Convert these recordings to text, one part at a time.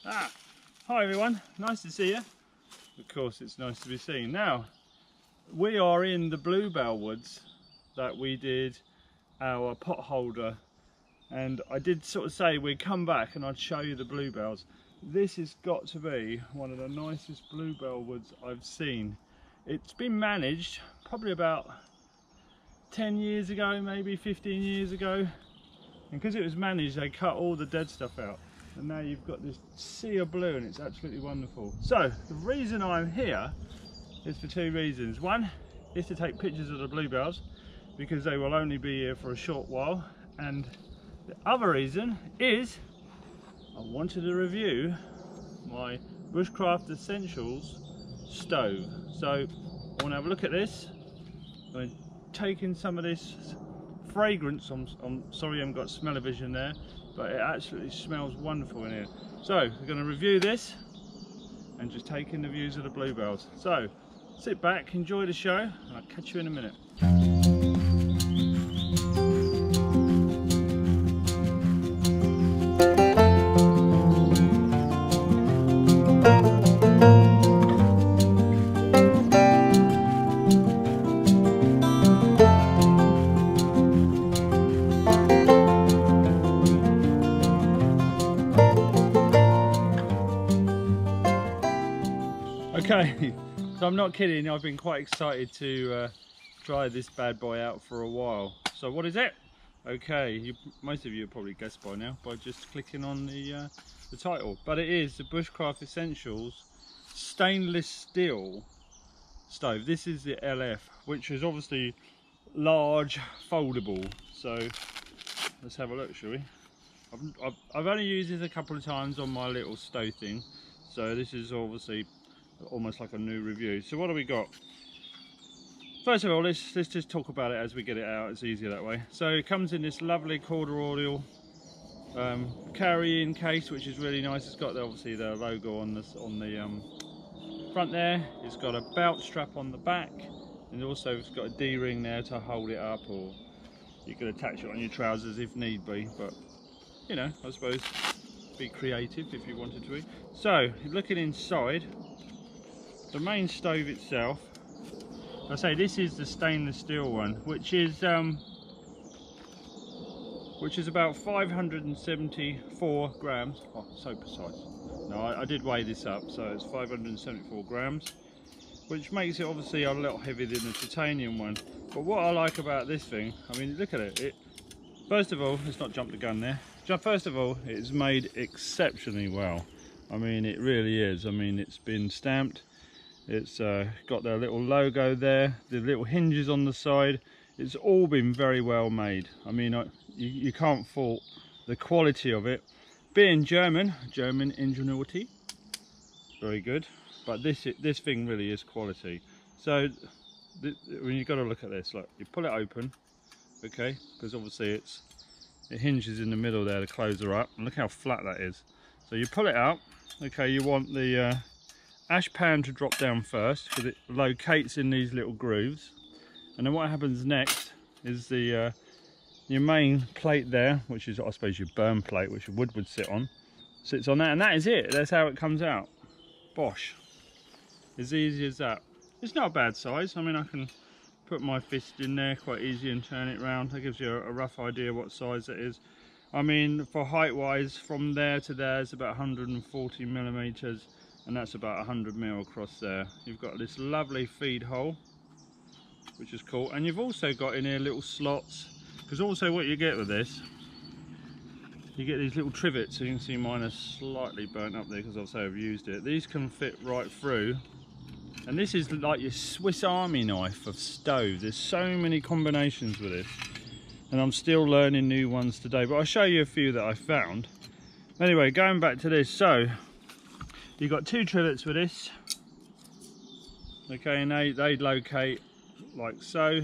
Hi everyone, nice to see you. Of course it's nice to be seen. Now, we are in the bluebell woods that we did our pot holder, and I did sort of say we'd come back and I'd show you the bluebells. This has got to be one of the nicest bluebell woods I've seen. It's been managed probably about 10 years ago, maybe 15 years ago, and because it was managed they cut all the dead stuff out, and now you've got this sea of blue and it's absolutely wonderful. So the reason I'm here is for two reasons. One is to take pictures of the bluebells because they will only be here for a short while, and the other reason is I wanted to review my Bushcraft Essentials stove. So I want to have a look at this. I'm taking some of this fragrance. I'm sorry I haven't got smell-o-vision there, but it absolutely smells wonderful in here. So we're going to review this and just take in the views of the bluebells. So sit back, enjoy the show, and I'll catch you in a minute. Okay, so I'm not kidding, I've been quite excited to try this bad boy out for a while. So what is it? Okay, most of you have probably guessed by now by just clicking on the title, but it is the Bushcraft Essentials stainless steel stove. This is the LF, which is obviously large, foldable. So let's have a look, shall we? I've only used this a couple of times on my little stove thing, so this is obviously almost like a new review. So what do we got? First of all, let's just talk about it as we get it out. It's easier that way. So it comes in this lovely corduroy carrying case, which is really nice. It's got obviously the logo on the front there. It's got a belt strap on the back, and also it's got a D-ring there to hold it up, or you could attach it on your trousers if need be, but you know, I suppose be creative if you wanted to be. So looking inside the main stove itself, I say this is the stainless steel one, which is about 574 grams. Oh, so precise. No, I did weigh this up, so it's 574 grams, which makes it obviously a lot heavier than the titanium one. But what I like about this thing, I mean, look at it. First of all, let's not jump the gun there. First of all, it's made exceptionally well. I mean, it really is. I mean, it's been stamped. It's got their little logo there, the little hinges on the side. It's all been very well made. I mean, you can't fault the quality of it. Being German ingenuity, very good. But this thing really is quality. So when you've got to look at this, look, you pull it open, okay, because obviously it hinges in the middle there to close her up, and look how flat that is. So you pull it out, okay, you want the ash pan to drop down first because it locates in these little grooves, and then what happens next is the your main plate there, which is I suppose your burn plate, which your wood would sit on, sits on that, and that is it. That's how it comes out. Bosh, as easy as that. It's not a bad size. I mean, I can put my fist in there quite easy and turn it round. That gives you a rough idea what size it is. I mean, for height wise, from there to there is about 140 millimeters, and that's about 100 mil across there. You've got this lovely feed hole, which is cool, and you've also got in here little slots, because also what you get with this, you get these little trivets. So you can see mine are slightly burnt up there because I'll say I've used it. These can fit right through, and this is like your Swiss Army knife of stoves. There's so many combinations with this, and I'm still learning new ones today, but I'll show you a few that I found. Anyway, going back to this, so you've got two trivets with this, okay, and they locate like so.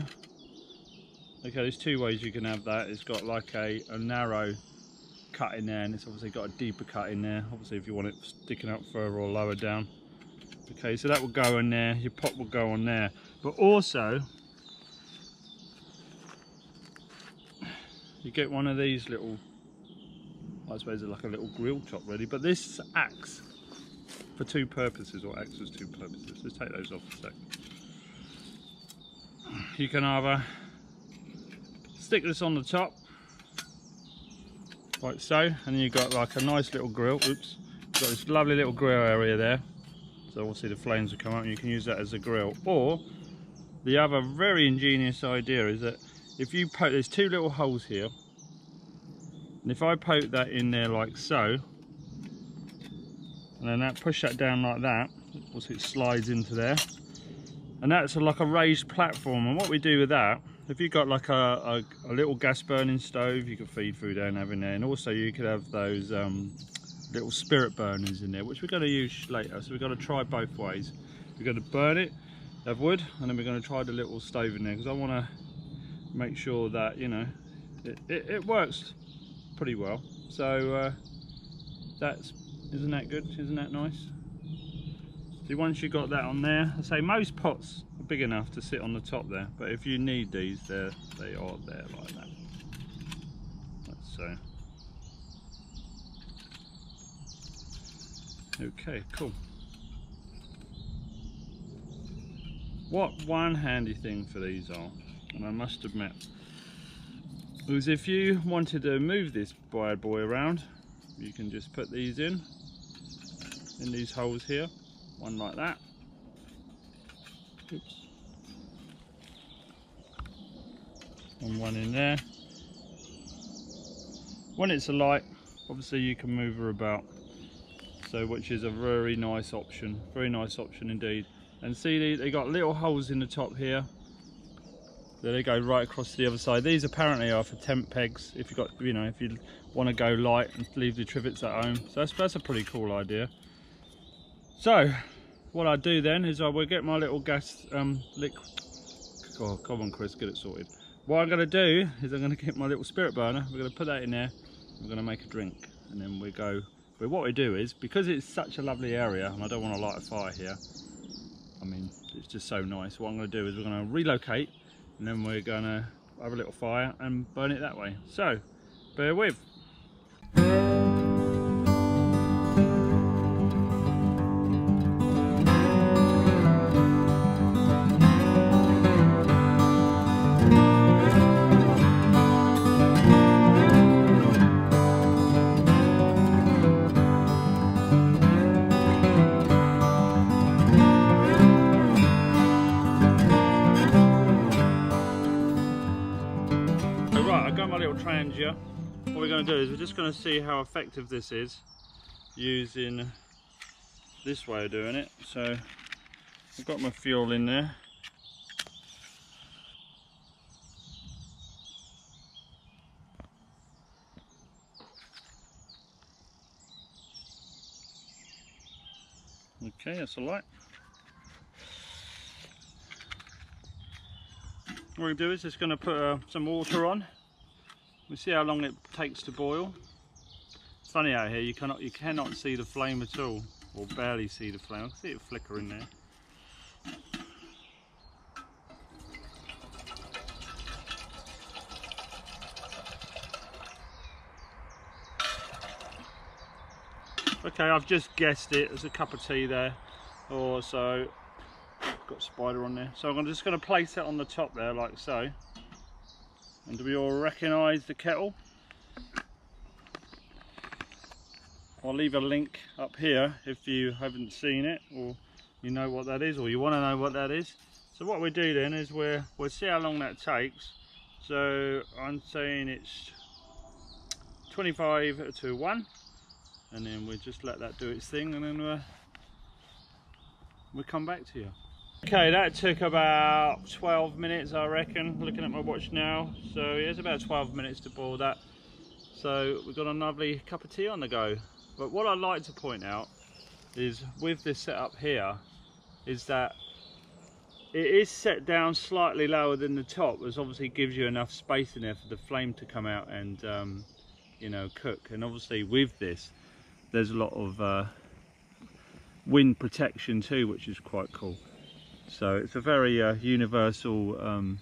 Okay, there's two ways you can have that. It's got like a narrow cut in there, and it's obviously got a deeper cut in there, obviously if you want it sticking up further or lower down. Okay, so that will go in there, your pot will go on there, but also you get one of these little I suppose it's like a little grill top really, but this acts for two purposes, or acts as two purposes. Let's take those off a sec. You can either stick this on the top like so, and then you've got like a nice little grill. Oops, you've got this lovely little grill area there, so obviously the flames will come up and you can use that as a grill. Or the other very ingenious idea is that if you poke, there's two little holes here, and if I poke that in there like so, and then push that down like that, also it slides into there, and that's like a raised platform. And what we do with that, if you've got like a little gas burning stove, you can feed food down and have in there, and also you could have those little spirit burners in there, which we're going to use later. So we're going to try both ways. We're going to burn it, have wood, and then we're going to try the little stove in there, because I want to make sure that, you know, it works pretty well. So isn't that good? Isn't that nice? See, once you've got that on there, I say most pots are big enough to sit on the top there, but if you need these, they are there like that. That's so. Okay, cool. What one handy thing for these are, and I must admit, was if you wanted to move this bad boy around, you can just put these in these holes here, one like that. Oops. And one in there. When it's alight, obviously you can move her about, so which is a very nice option indeed. And see, they got little holes in the top here. There they go, right across to the other side. These apparently are for tent pegs, if you got, you know, if you want to go light and leave the trivets at home. So that's a pretty cool idea. So what I do then is I will get my little gas liquid. Oh, come on, Chris, get it sorted. What I'm going to do is I'm going to get my little spirit burner. We're going to put that in there. We're going to make a drink, and then we go. But what we do is, because it's such a lovely area, and I don't want to light a fire here. I mean, it's just so nice. What I'm going to do is we're going to relocate, and then we're going to have a little fire and burn it that way. So, bear with. Trangia. What we're going to do is we're just going to see how effective this is using this way of doing it. So I've got my fuel in there. Okay, that's a light. What we're going to do is just going to put some water on. We'll see how long it takes to boil. It's funny out here, you cannot see the flame at all, or barely see the flame. I can see it flicker in there. Okay, I've just guessed it. There's a cup of tea there, or so. Got a spider on there. So I'm just going to place it on the top there, like so. And do we all recognise the kettle? I'll leave a link up here if you haven't seen it, or you know what that is, or you want to know what that is. So what we do then is we'll see how long that takes. So I'm saying it's 25 to 1, and then we'll just let that do its thing, and then we'll come back to you. Okay, that took about 12 minutes, I reckon, looking at my watch now. So yeah, it's about 12 minutes to boil that. So we've got a lovely cup of tea on the go. But what I'd like to point out is, with this setup here, is that it is set down slightly lower than the top, which obviously gives you enough space in there for the flame to come out and you know, cook. And obviously with this, there's a lot of wind protection too, which is quite cool. So it's a very universal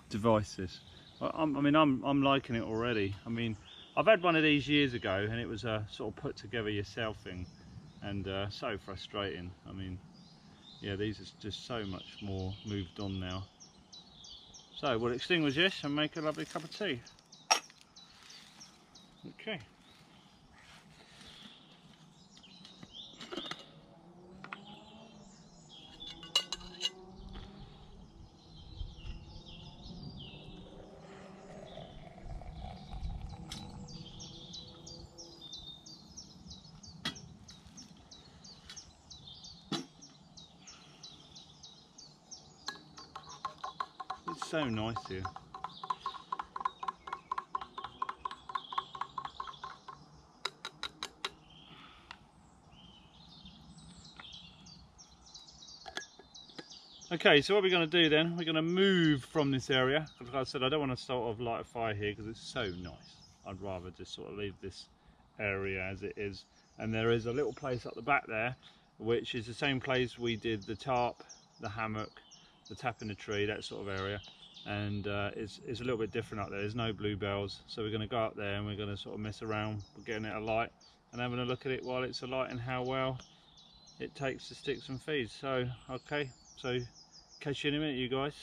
device, this. I mean, I'm liking it already. I mean, I've had one of these years ago, and it was a sort of put together yourself thing, and so frustrating. I mean, yeah, these are just so much more moved on now. So we'll extinguish this and make a lovely cup of tea. Okay. It's so nice here. Okay, so what we're going to do then, we're going to move from this area. Like I said, I don't want to sort of light a fire here because it's so nice. I'd rather just sort of leave this area as it is. And there is a little place up the back there, which is the same place we did the tarp, the hammock, the tap in the tree, that sort of area. And it's a little bit different up there. There's no bluebells, so we're going to go up there and we're going to sort of mess around with getting it alight and having a look at it while it's alight and how well it takes to sticks and feeds. So okay, so catch you in a minute, you guys.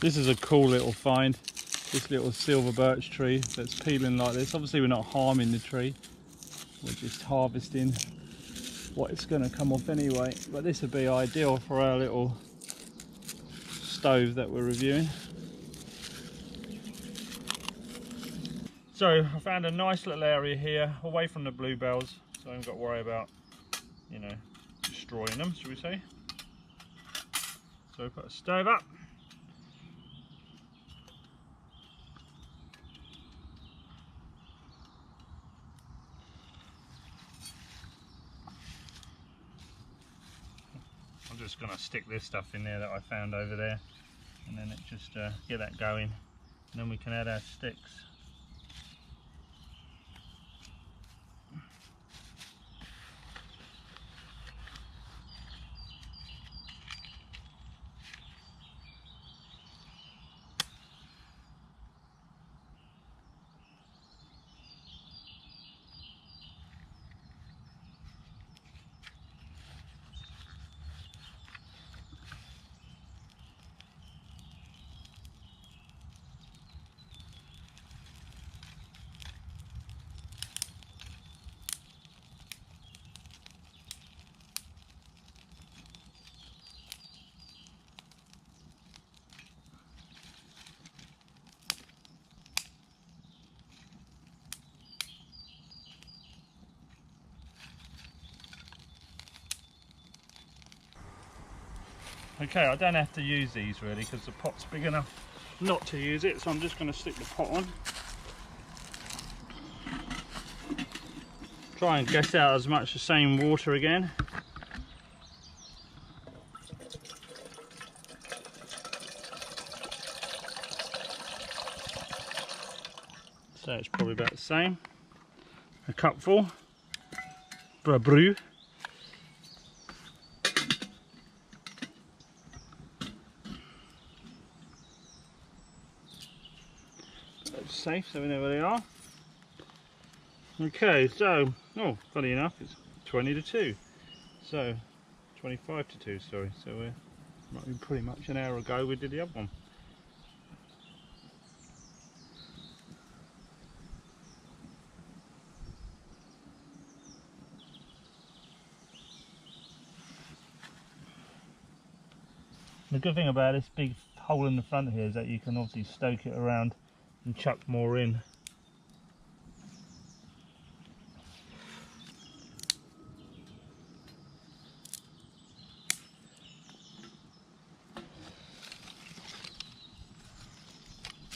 This is a cool little find, this little silver birch tree that's peeling like this. Obviously we're not harming the tree, we're just harvesting what it's going to come off anyway, but this would be ideal for our little stove that we're reviewing. So I found a nice little area here away from the bluebells, so I haven't got to worry about, you know, destroying them, should we say. So we put a stove up. I'm just going to stick this stuff in there that I found over there, and then it just get that going, and then we can add our sticks. Okay, I don't have to use these really because the pot's big enough not to use it, so I'm just going to stick the pot on. Try and get out as much the same water again. So it's probably about the same. A cupful for a brew. That's safe, so we know where they are. Okay, so, oh, funny enough, it's 20 to 2. So, 25 to 2, sorry. So we're pretty much an hour ago we did the other one. The good thing about this big hole in the front here is that you can obviously stoke it around and chuck more in.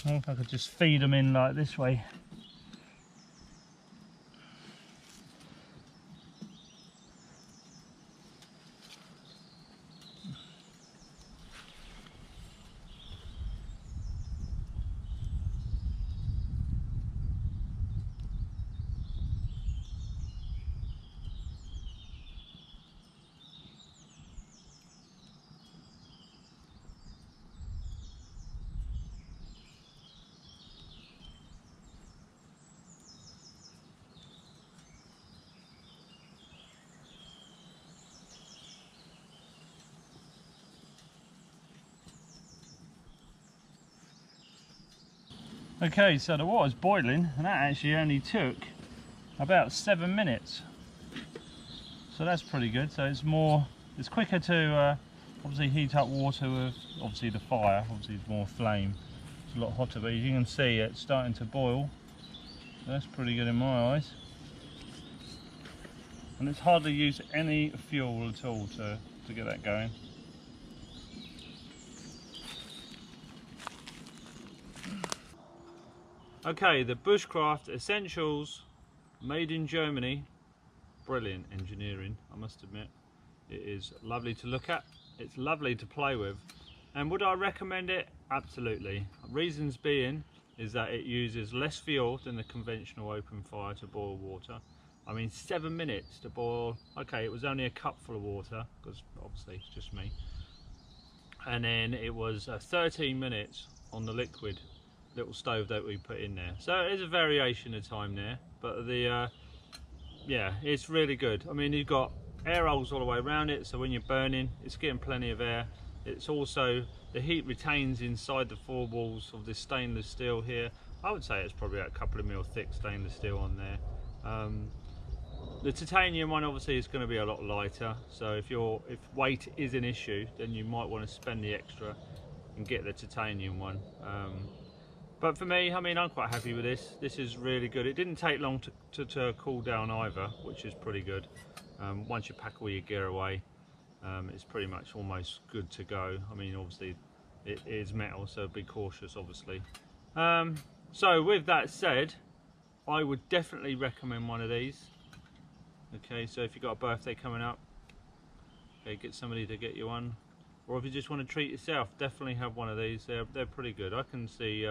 Oh, I could just feed them in like this way. Okay, so the water's boiling, and that actually only took about 7 minutes. So that's pretty good. So it's quicker to obviously heat up water with obviously the fire. Obviously it's more flame. It's a lot hotter, but as you can see, it's starting to boil. So that's pretty good in my eyes. And it's hardly used any fuel at all to get that going. Okay, the Bushcraft Essentials, made in Germany. Brilliant engineering, I must admit. It is lovely to look at, it's lovely to play with. And would I recommend it? Absolutely. Reasons being is that it uses less fuel than the conventional open fire to boil water. I mean, 7 minutes to boil, okay, it was only a cup full of water, because obviously it's just me. And then it was 13 minutes on the liquid little stove that we put in there. So there's a variation of time there, but the yeah, it's really good. I mean, you've got air holes all the way around it, so when you're burning, it's getting plenty of air. It's also, the heat retains inside the four walls of this stainless steel here. I would say it's probably a couple of mil thick stainless steel on there. The titanium one obviously is going to be a lot lighter, so if weight is an issue, then you might want to spend the extra and get the titanium one. But for me, I mean, I'm quite happy with this. This is really good. It didn't take long to cool down either, which is pretty good. Once you pack all your gear away, it's pretty much almost good to go. I mean, obviously it is metal, so be cautious, obviously. So with that said, I would definitely recommend one of these. Okay, so if you've got a birthday coming up, okay, get somebody to get you one. Or if you just want to treat yourself, definitely have one of these. They're pretty good. I can see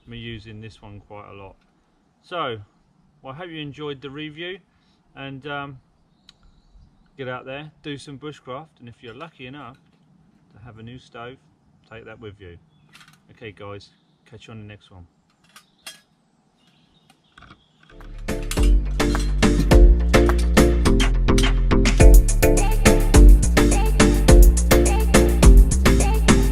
me using this one quite a lot. So, well, I hope you enjoyed the review, and get out there, do some bushcraft, and if you're lucky enough to have a new stove, take that with you. Okay guys, catch you on the next one.